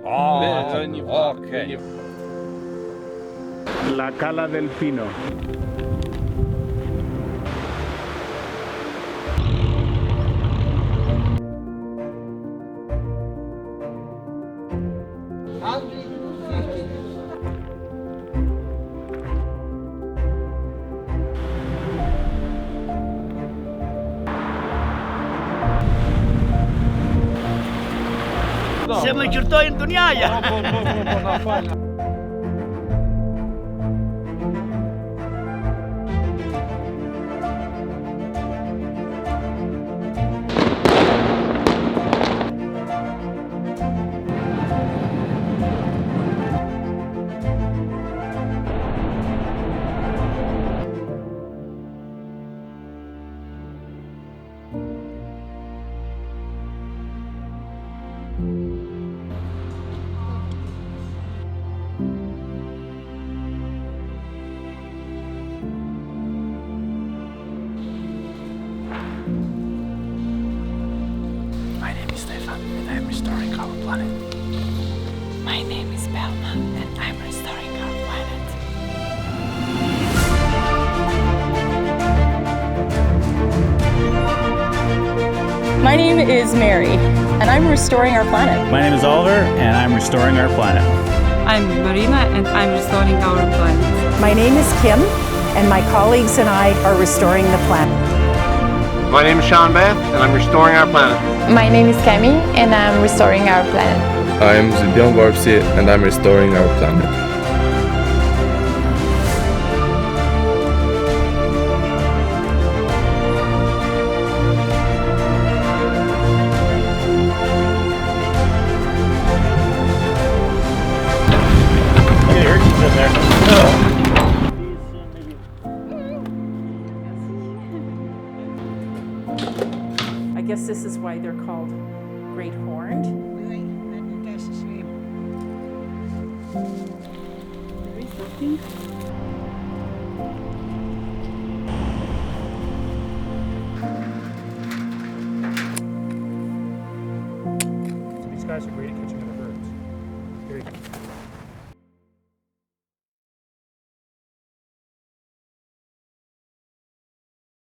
Ok. La Cala del Pino. Se مجرتوين دنيايا. My name is Stefan, and I'm restoring our planet. My name is Belma, and I'm restoring our planet. My name is Mary, and I'm restoring our planet. My name is Oliver, and I'm restoring our planet. I'm Marina, and I'm restoring our planet. My name is Kim, and my colleagues and I are restoring the planet. My name is Sean Beth, and I'm restoring our planet. My name is Cami, and I'm restoring our planet. I am Zidion Varpsi, and I'm restoring our planet. I guess this is why they're called great horned. These guys are great.